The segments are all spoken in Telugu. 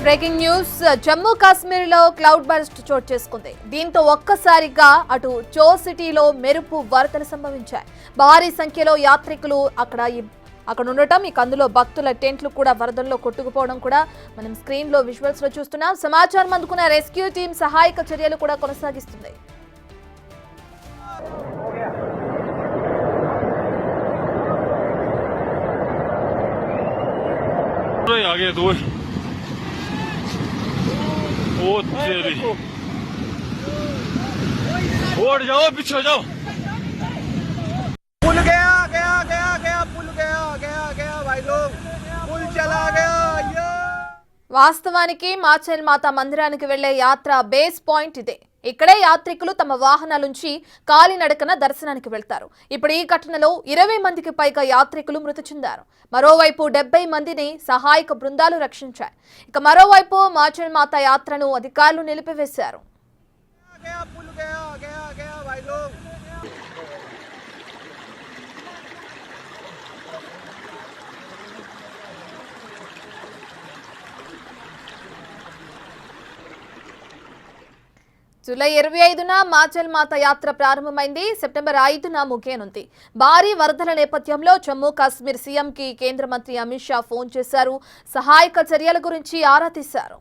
బ్రేకింగ్ న్యూస్ జమ్మూ కాశ్మీర్ లో క్లౌడ్ బర్స్ట్ చోటు చేసుకుంది. దీంతో ఒక్కసారిగా అటు చో సిటీలో మెరుపు వరదలు సంభవించాయి. భారీ సంఖ్యలో యాత్రికులు అక్కడ ఉండటం, ఇక అందులో భక్తుల టెంట్లు కూడా వరదల్లో కొట్టుకుపోవడం కూడా మనం స్క్రీన్ లో విజువల్స్ లో చూస్తున్నాం. సమాచారం అందుకున్న రెస్క్యూ టీం సహాయక చర్యలు కూడా కొనసాగిస్తుంది. ओ तेरी उड़ जाओ, पीछे जाओ। पुल गया गया गया गया पुल गया गया गया भाई लोग, पुल चला गया। వాస్తవానికి మాచల్ మాత మందిరానికి వెళ్లే యాత్ర బేస్ పాయింట్ ఇదే. ఇక్కడే యాత్రికులు తమ వాహనాలుంచి కాలినడకన దర్శనానికి వెళ్తారు. ఇప్పుడు ఈ ఘటనలో 20 మందికి పైగా యాత్రికులు మృతి చెందారు. మరోవైపు 70 మందిని సహాయక బృందాలు రక్షించాయి. ఇక మరోవైపు మాచల్ మాత యాత్రను అధికారులు నిలిపివేశారు. జూలై 25న మాచల్ మాత యాత్ర ప్రారంభమైంది. సెప్టెంబర్ 5న ముగియనుంది. భారీ వరదల నేపథ్యంలో జమ్మూ కాశ్మీర్ సీఎంకి కేంద్ర మంత్రి అమిత్ షా ఫోన్ చేశారు. సహాయక చర్యల గురించి ఆరా తీశారు.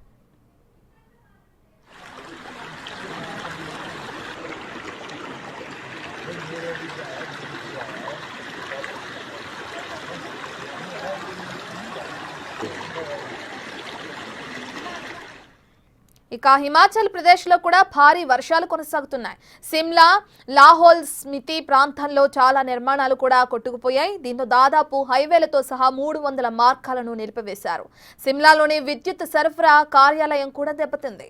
ఇక హిమాచల్ ప్రదేశ్ లో కూడా భారీ వర్షాలు కొనసాగుతున్నాయి. సిమ్లా, లాహోల్ స్మితి ప్రాంతాల్లో చాలా నిర్మాణాలు కూడా కొట్టుకుపోయాయి. దీంతో దాదాపు హైవేలతో సహా 300 మార్గాలను నిలిపివేశారు. సిమ్లాలోని విద్యుత్ సరఫరా కార్యాలయం కూడా దెబ్బతింది.